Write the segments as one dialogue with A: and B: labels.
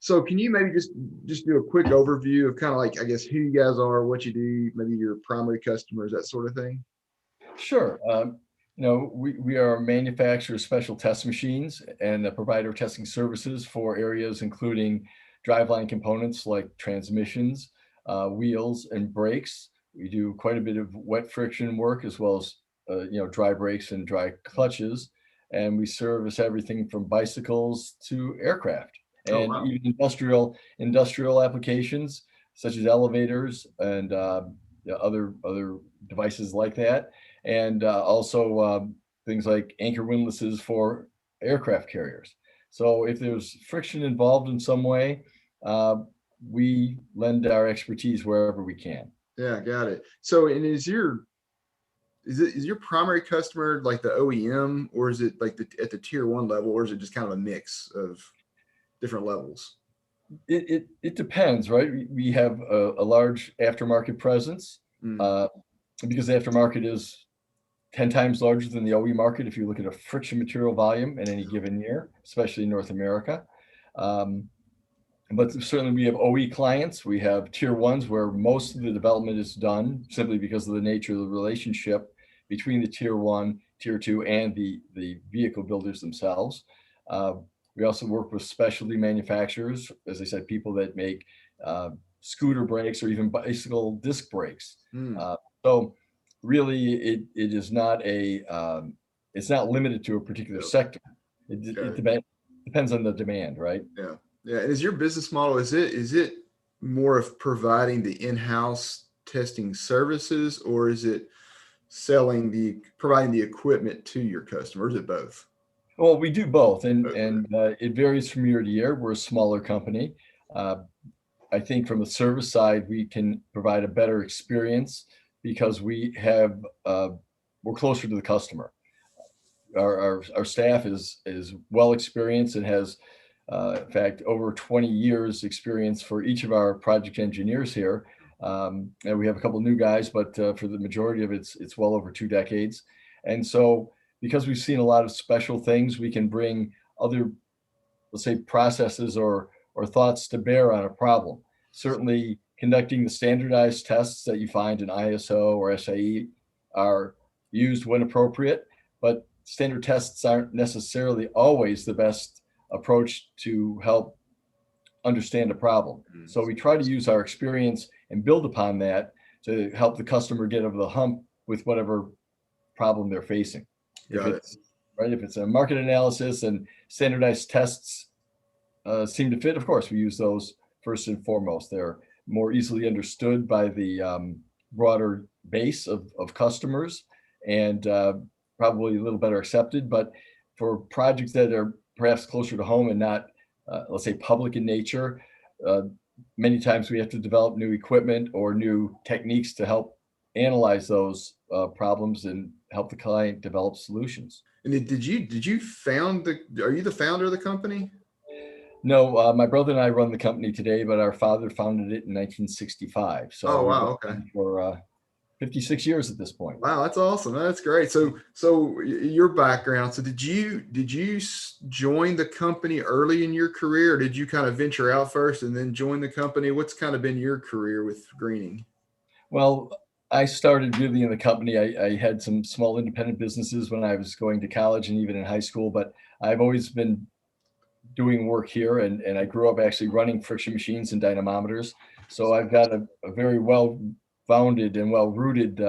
A: So can you maybe just do a quick overview of kind of like, I guess, who you guys are, what you do, maybe your primary customers, that sort of thing?
B: Sure. We are a manufacturer of special test machines and a provider of testing services for areas including driveline components like transmissions, wheels, and brakes. We do quite a bit of wet friction work as well as dry brakes and dry clutches, and we service everything from bicycles to aircraft
A: Oh,
B: and
A: wow.
B: even industrial applications such as elevators and other devices like that, and also things like anchor windlasses for aircraft carriers. So if there's friction involved in some way, uh, we lend our expertise wherever we can.
A: Yeah, got it. So, and is your primary customer like the OEM, or is it like at the tier one level, or is it just kind of a mix of different levels?
B: It depends, right? We have a large aftermarket presence
A: Mm,
B: uh, because the aftermarket is 10 times larger than the OE market if you look at a friction material volume in any given year, especially in North America. Um, but certainly we have OE clients. We have tier ones where most of the development is done simply because of the nature of the relationship between the tier one, tier two, and the vehicle builders themselves. Uh, we also work with specialty manufacturers, as I said, people that make uh, scooter brakes or even bicycle disc brakes.
A: mm,
B: Uh, so really, it is not it's not limited to a particular
A: yep,
B: sector.
A: got
B: It
A: it.
B: depends on the demand, right?
A: Yeah, yeah. And is your business model, is it more of providing the in-house testing services, or is it providing the equipment to your customers? Is it both?
B: Well, we do both, and
A: Both. Okay.
B: it varies from year to year. We're a smaller company. Uh, I think from the service side, we can provide a better experience because we're closer to the customer. Our staff is well experienced and has, in fact, over 20 years experience for each of our project engineers here. And we have a couple of new guys, but for the majority of it's well over 2 decades. And so, because we've seen a lot of special things, we can bring other, let's say, processes or thoughts to bear on a problem. Certainly, conducting the standardized tests that you find in ISO or SAE are used when appropriate, but standard tests aren't necessarily always the best approach to help understand a problem.
A: Mm,
B: So we try to use our experience and build upon that to help the customer get over the hump with whatever problem they're facing. If
A: got it.
B: it's if it's a market analysis and standardized tests seem to fit, of course, we use those first and foremost. They're more easily understood by the broader base of customers and probably a little better accepted. But for projects that are perhaps closer to home and not, let's say, public in nature, uh, many times we have to develop new equipment or new techniques to help analyze those problems and help the client develop solutions.
A: And did you found the? Are you the founder of the company?
B: No, my brother and I run the company today, but our father founded it in 1965. So
A: Oh,
B: we've
A: wow.
B: been
A: Okay.
B: around for 56 years at this point.
A: Wow, that's awesome. That's great. So your background. So did you join the company early in your career, or did you kind of venture out first and then join the company? What's kind of been your career with Greening?
B: Well, I started really in the company. I had some small independent businesses when I was going to college and even in high school, but I've always been doing work here, and I grew up actually running friction machines and dynamometers. So I've got a very well founded and well rooted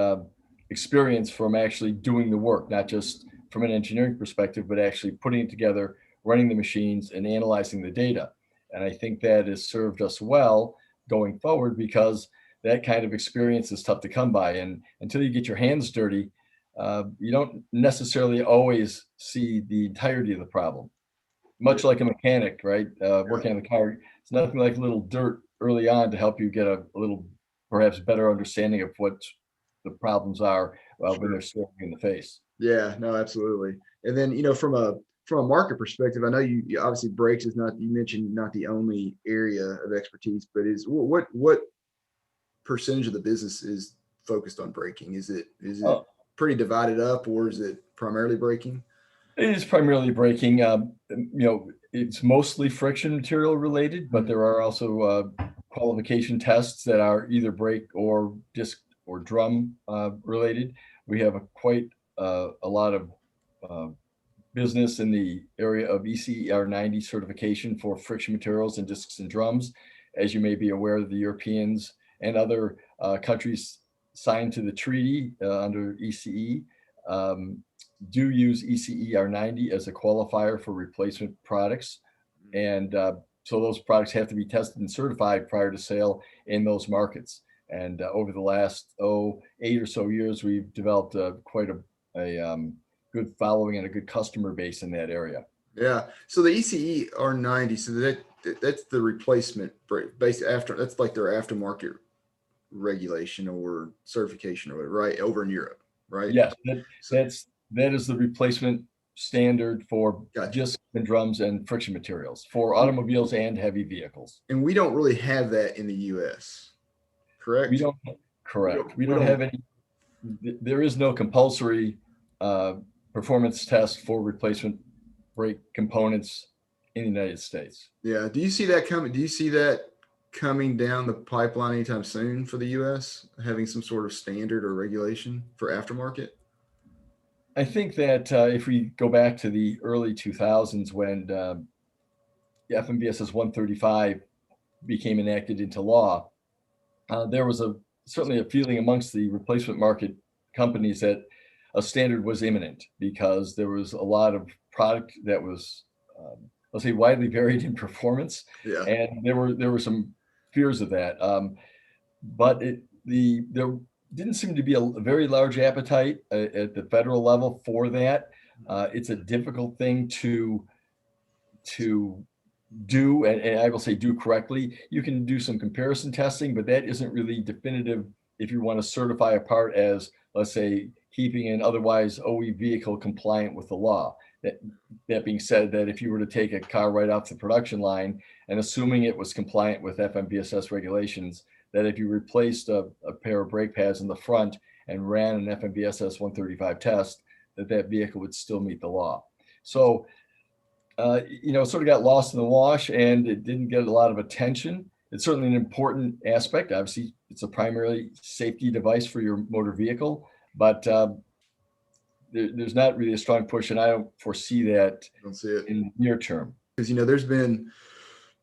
B: experience from actually doing the work, not just from an engineering perspective, but actually putting it together, running the machines, and analyzing the data. And I think that has served us well going forward because that kind of experience is tough to come by. And until you get your hands dirty, you don't necessarily always see the entirety of the problem,
A: Yeah,
B: much like a mechanic, right?
A: yeah,
B: Working on the car, it's nothing like a little dirt early on to help you get a little, perhaps better understanding of what the problems are when
A: sure.
B: they're staring you in the face.
A: Yeah, no, absolutely. And then, from a market perspective, I know you obviously brakes is not, you mentioned, not the only area of expertise, but is what percentage of the business is focused on braking? Is it
B: Uh,
A: pretty divided up, or is it primarily braking?
B: it is primarily braking. It's mostly friction material related, but there are also qualification tests that are either brake or disc or drum related. We have a lot of uh, business in the area of ECER 90 certification for friction materials and discs and drums. As you may be aware, the Europeans and other countries signed to the treaty under ECE um, do use ECER 90 as a qualifier for replacement products. And so those products have to be tested and certified prior to sale in those markets. And over the last 8 or so years, we've developed quite a good following and a good customer base in that area.
A: Yeah. So the ECE R90, so that's the replacement base after, that's like their aftermarket regulation or certification or whatever, right? Over in Europe, right?
B: Yes,
A: So
B: that is the replacement standard for
A: gotcha.
B: discs and drums and friction materials for automobiles and heavy vehicles.
A: And we don't really have that in the US,
B: We
A: correct?
B: don't,
A: We don't,
B: correct. We
A: we
B: don't have
A: don't,
B: any, there is no compulsory uh, performance test for replacement brake components in the United States.
A: yeah. Do you see that coming? Do you see that coming down the pipeline anytime soon for the US, having some sort of standard or regulation for aftermarket?
B: I think that if we go back to the early 2000s when FMVSS 135 became enacted into law, there was certainly a feeling amongst the replacement market companies that a standard was imminent because there was a lot of product that was, let's say, widely varied in performance,
A: Yeah.
B: and there were some fears of that. But there didn't seem to be a very large appetite at the federal level for that. It's a difficult thing to do, and I will say do correctly. You can do some comparison testing, but that isn't really definitive if you want to certify a part as, let's say, keeping an otherwise OE vehicle compliant with the law. That being said, that if you were to take a car right off the production line and assuming it was compliant with FMVSS regulations, that if you replaced a pair of brake pads in the front and ran an FMVSS 135 test, that vehicle would still meet the law. So sort of got lost in the wash and it didn't get a lot of attention. It's certainly an important aspect. Obviously, it's a primarily safety device for your motor vehicle, but there's not really a strong push, and I don't foresee that
A: I don't see it.
B: in the near term.
A: Because, there's been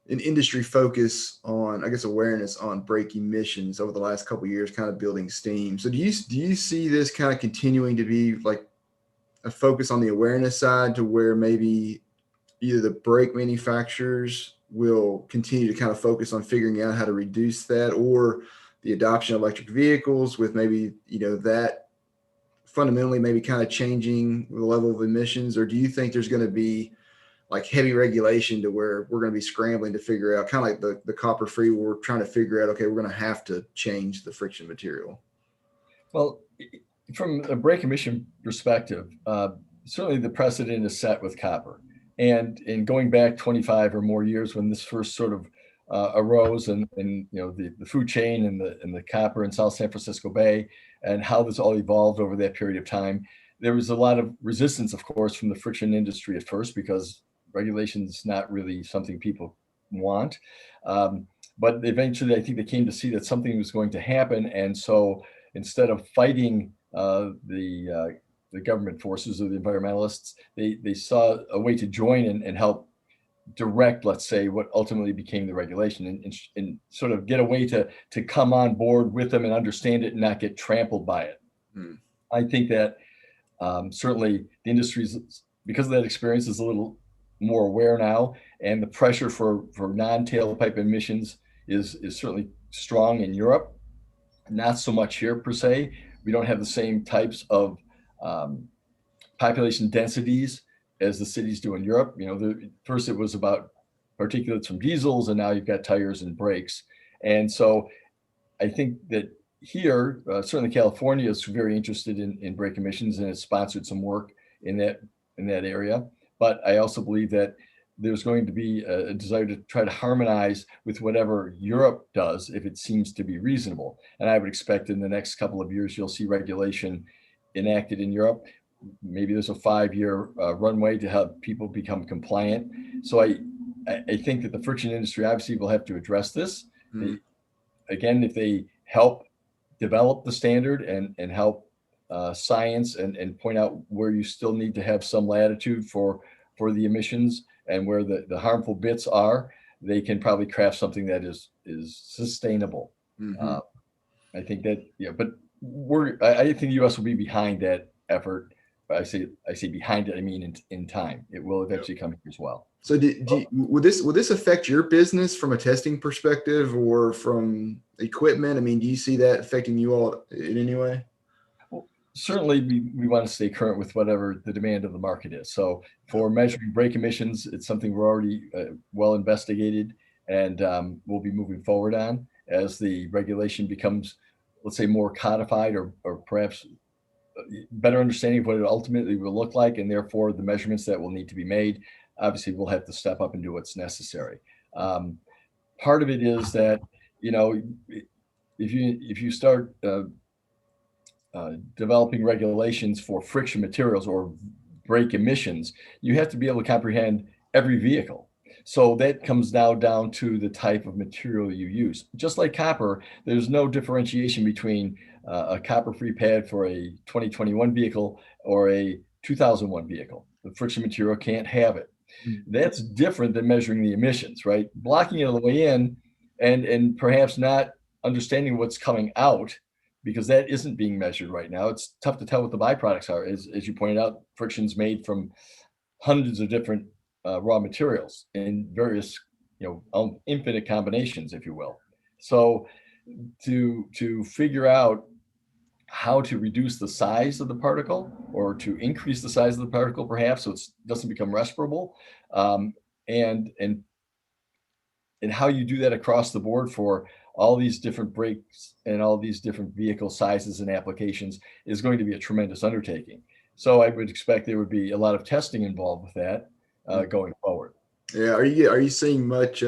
A: an industry focus on, I guess, awareness on brake emissions over the last couple of years, kind of building steam. So do you see this kind of continuing to be like a focus on the awareness side to where maybe either the brake manufacturers will continue to kind of focus on figuring out how to reduce that, or the adoption of electric vehicles with maybe, that fundamentally maybe kind of changing the level of emissions? Or do you think there's going to be like heavy regulation to where we're going to be scrambling to figure out, kind of like the copper free, we're trying to figure out, okay, we're going to have to change the friction material?
B: Well, from a brake emission perspective, certainly the precedent is set with copper. And in going back 25 or more years when this first sort of arose and the food chain and the copper in South San Francisco Bay and how this all evolved over that period of time, there was a lot of resistance, of course, from the friction industry at first because regulation is not really something people want. But eventually, I think they came to see that something was going to happen. And so instead of fighting the government forces or the environmentalists, they saw a way to join and help direct, let's say, what ultimately became the regulation and sort of get a way to come on board with them and understand it and not get trampled by it. I think that certainly the industry's, because of that experience, is a little more aware now, and the pressure for non-tailpipe emissions is certainly strong in Europe. Not so much here per se. We don't have the same types of population densities as the cities do in Europe. First it was about particulates from diesels, and now you've got tires and brakes. And so I think that here, certainly California is very interested in brake emissions and has sponsored some work in that area. But I also believe that there's going to be a desire to try to harmonize with whatever Europe does if it seems to be reasonable. And I would expect in the next couple of years, you'll see regulation enacted in Europe. maybe there's a 5-year runway to help people become compliant. So I think that the friction industry obviously will have to address this.
A: Mm.
B: Again, if they help develop the standard and help science and point out where you still need to have some latitude for the emissions and where the harmful bits are, they can probably craft something that is sustainable.
A: Hmm.
B: I think that, yeah, but I think the U.S. will be behind that effort. I say behind it, I mean in time. It will
A: Yep.
B: eventually come here as well.
A: So would this affect your business from a testing perspective or from equipment? I mean, do you see that affecting you all in any way?
B: Well, certainly, we want to stay current with whatever the demand of the market is. So for measuring brake emissions, it's something we're already well investigated, and we'll be moving forward on as the regulation becomes, let's say, more codified or perhaps better understanding of what it ultimately will look like, and therefore the measurements that will need to be made. Obviously, we'll have to step up and do what's necessary. Part of it is that, you know, if you start developing regulations for friction materials or brake emissions, you have to be able to comprehend every vehicle. So that comes now down to the type of material you use. Just like copper, there's no differentiation between a copper-free pad for a 2021 vehicle or a 2001 vehicle. The friction material can't have it. That's different than measuring the emissions, right? Blocking it on the way in and perhaps not understanding what's coming out, because that isn't being measured right now. It's tough to tell what the byproducts are. As you pointed out, friction's made from hundreds of different raw materials in various, infinite combinations, if you will. So to figure out how to reduce the size of the particle or to increase the size of the particle, perhaps, so it doesn't become respirable, um, and and and how you do that across the board for all these different brakes and all these different vehicle sizes and applications is going to be a tremendous undertaking. So I would expect there would be a lot of testing involved with that going forward.
A: Yeah. Are you seeing much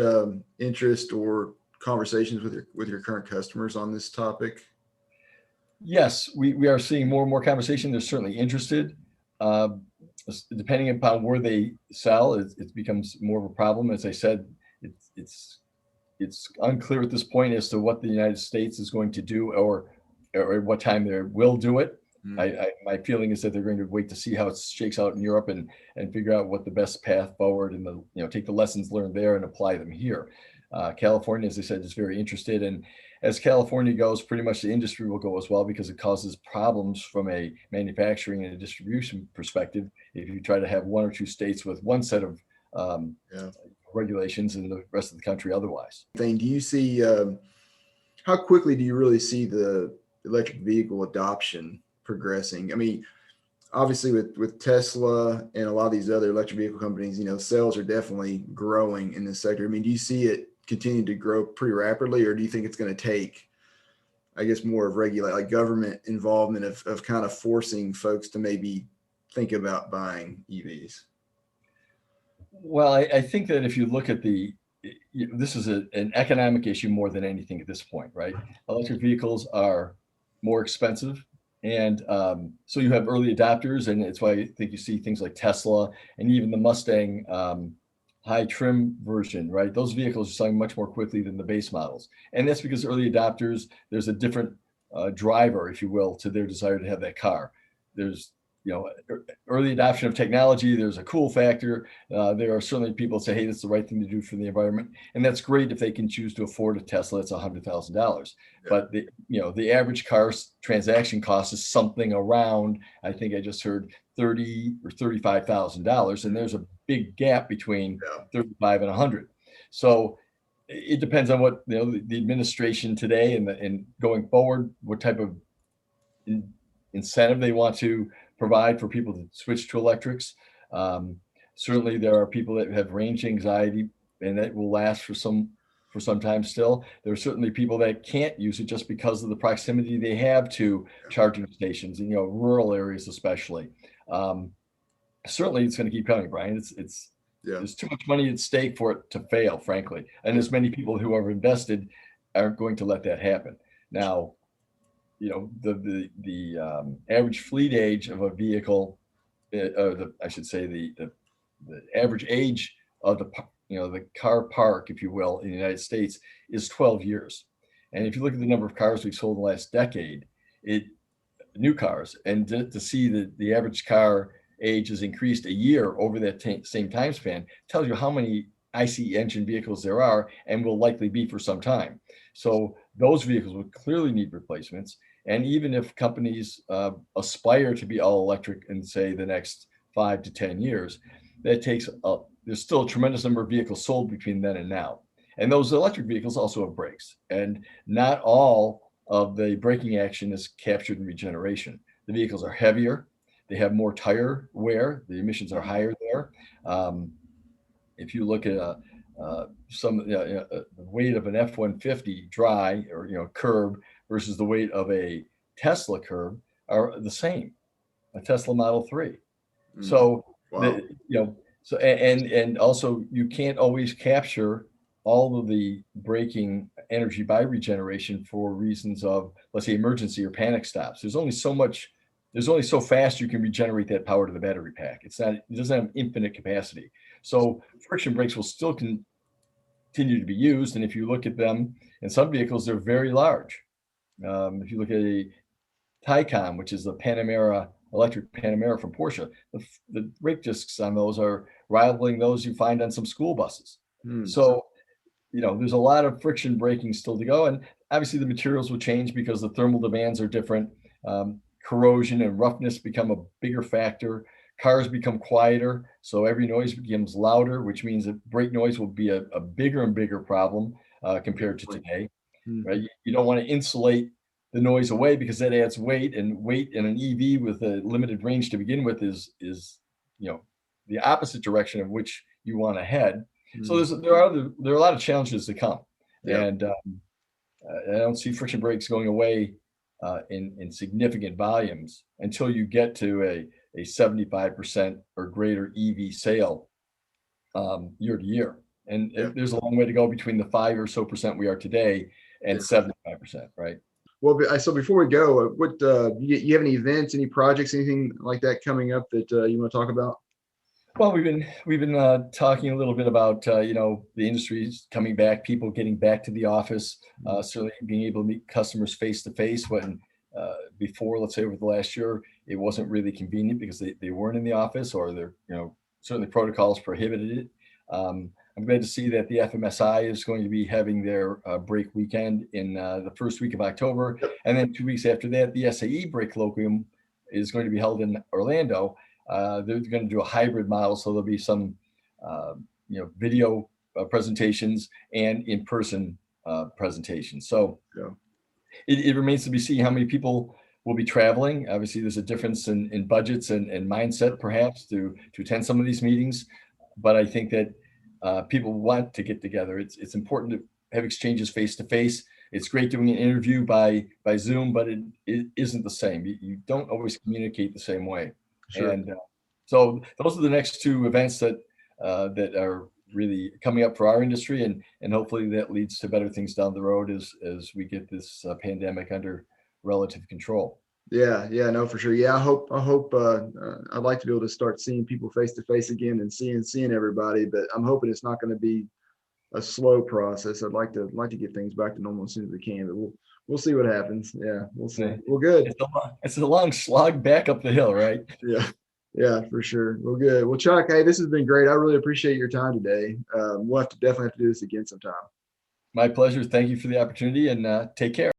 A: interest or conversations with your current customers on this topic?
B: Yes, we are seeing more and more conversation. They're certainly interested. Uh, Depending upon where they sell, it becomes more of a problem. As I said, it's it's it's unclear at this point as to what the United States is going to do or at what time they will do it.
A: Mm.
B: My feeling is that they're going to wait to see how it shakes out in Europe and figure out what the best path forward and take the lessons learned there and apply them here. California, as I said, is very interested, and as California goes, pretty much the industry will go as well because it causes problems from a manufacturing and a distribution perspective if you try to have one or two states with one set of um,
A: Yeah.
B: regulations and the rest of the country otherwise.
A: Thing. Do you see how quickly do you really see the electric vehicle adoption progressing? I mean, obviously with Tesla and a lot of these other electric vehicle companies, sales are definitely growing in this sector. I mean, do you see it continue to grow pretty rapidly, or do you think it's going to take, I guess, more of like government involvement of kind of forcing folks to maybe think about buying EVs?
B: Well, I think that if you look at this is an economic issue more than anything at this point, right? Electric vehicles are more expensive. And so you have early adopters, and it's why I think you see things like Tesla and even the Mustang high trim version, right? Those vehicles are selling much more quickly than the base models. And that's because early adopters, there's a different driver, if you will, to their desire to have that car. There's early adoption of technology. There's a cool factor. There are certainly people that say, hey, that's the right thing to do for the environment. And that's great if they can choose to afford a Tesla. It's $100,000. But the average car transaction cost is something around, I think I just heard $30,000 or $35,000. And there's a big gap between 35 and 100. So it depends on what the administration today and going forward, what type of incentive they want to provide for people to switch to electrics. Certainly, there are people that have range anxiety, and that will last for some time still. There are certainly people that can't use it just because of the proximity they have to charging stations, in rural areas especially. Certainly, it's going to keep coming, Brian. There's too much money at stake for it to fail, frankly, and as many people who are invested aren't going to let that happen. Now, the average fleet age of a vehicle I should say the average age of the car park, if you will, in the United States is 12 years. And if you look at the number of cars we've sold in the last decade, new cars, and to see that the average car age has increased a year over that same time span tells you how many ICE engine vehicles there are and will likely be for some time. So those vehicles would clearly need replacements. And even if companies aspire to be all electric in, say, the next 5 to 10 years, that takes there's still a tremendous number of vehicles sold between then and now. And those electric vehicles also have brakes, and not all of the braking action is captured in regeneration. The vehicles are heavier, they have more tire wear, the emissions are higher there. If you look at the weight of an F-150 dry or curb versus the weight of a Tesla curb are the same, a Tesla Model 3. So
A: Wow.
B: and also you can't always capture all of the braking energy by regeneration for reasons of, let's say, emergency or panic stops. There's only so fast you can regenerate that power to the battery pack. It doesn't have infinite capacity. So friction brakes will still continue to be used. And if you look at them in some vehicles, they're very large. If you look at a Taycan, which is the electric Panamera from Porsche, the brake discs on those are rivaling those you find on some school buses. So, there's a lot of friction braking still to go. And obviously the materials will change because the thermal demands are different. Corrosion and roughness become a bigger factor. Cars become quieter, so every noise becomes louder, which means that brake noise will be a bigger and bigger problem compared to today. Right? You don't want to insulate the noise away because that adds weight, and weight in an EV with a limited range to begin with is the opposite direction of which you want to head. So there are a lot of challenges to come, and I don't see friction brakes going away in significant volumes until you get to a 75% or greater EV sale year to year. And there's a long way to go between the 5% or so we are today and 75%, right?
A: Well, so before we go, what you have any events, any projects, anything like that coming up that you want to talk about?
B: Well, we've been talking a little bit about the industries coming back, people getting back to the office, certainly being able to meet customers face to face when before, let's say over the last year, it wasn't really convenient because they weren't in the office, or they're certainly protocols prohibited it. I'm glad to see that the FMSI is going to be having their break weekend in the first week of October, and then 2 weeks after that, the SAE break colloquium is going to be held in Orlando. They're going to do a hybrid model, so there'll be some, video presentations and in-person presentations. So it remains to be seen how many people will be traveling. Obviously, there's a difference in budgets and mindset, perhaps, to attend some of these meetings. But I think that people want to get together. It's important to have exchanges face to face. It's great doing an interview by Zoom, but it isn't the same. You don't always communicate the same way. Sure. And so those are the next two events that are really coming up for our industry, and hopefully that leads to better things down the road as we get this pandemic under relative control.
A: Yeah, no, for sure. Yeah, I hope I'd like to be able to start seeing people face to face again and seeing everybody, but I'm hoping it's not going to be a slow process. I'd like to get things back to normal as soon as we can, but we'll see what happens. Yeah, we'll see. Well, good.
B: It's a long slog back up the hill, right?
A: Yeah, for sure. Well, good. Well, Chuck, hey, this has been great. I really appreciate your time today. We'll definitely have to do this again sometime.
B: My pleasure. Thank you for the opportunity, and take care.